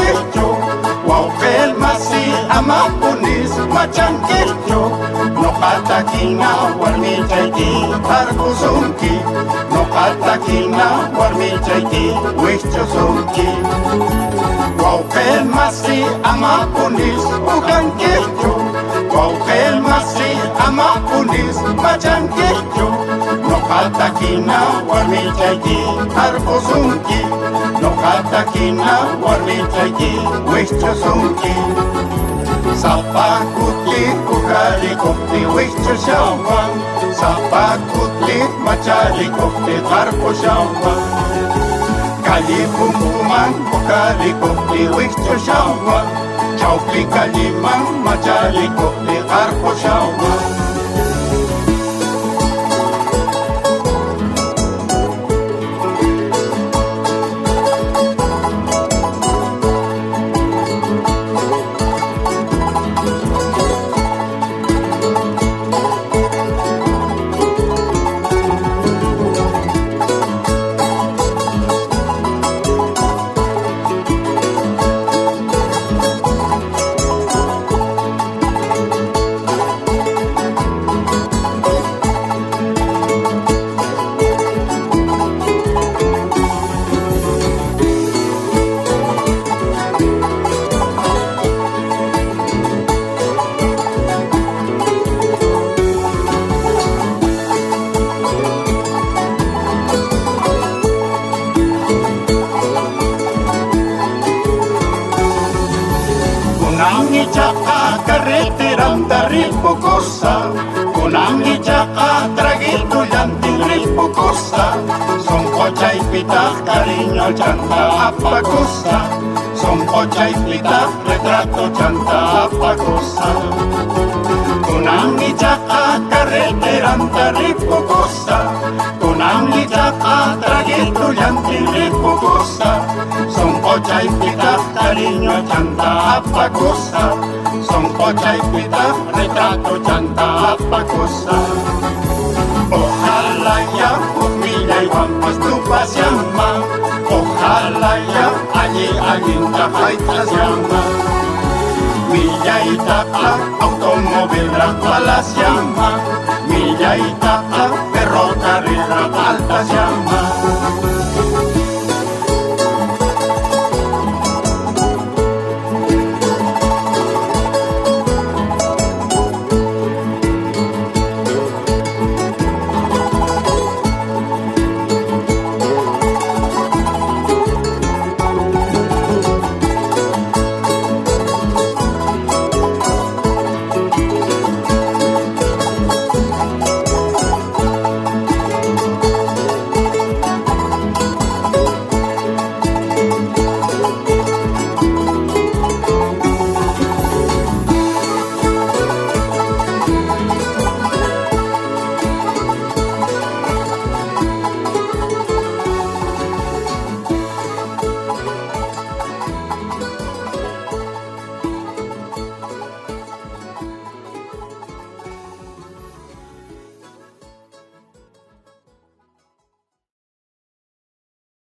machanquillo, guauquel masi amapunis machanquillo, no patakina warmichayti arkusunki, no patakina warmichayti wichchosunki. Guauquel masi amapunis ujanquillo, guauquel masi amapunis machanquillo, no patakina warmichayti arkusunki, no patakina warmichayti wichchosunki. Sapakutli ukali kufti wichcho shawan, sapakutli machali kufti tarpo shawan. Kali pumpuman ukali kufti wichcho shawan, chaupli kaliman machali kufti tarpo shawan. Kunangi chaka traguito yantin ripukosa, son pocha y pita cariño chanta apacosa, son pocha y pita retrato chanta apacosa. Kunangi chaka carreteranta ripukosa, kunangi chaka traguito yantin ripukosa, son pocha y pita cariño chanta apacosa, son pocha y pita retrato chanta apacosa. Ojalá ya humilla y guampas tu pasiama, ojalá ya allí alguien ta llama. Milla y tapa, automóvil rapa las llama, milla y tapa, ferrocarril altas llama.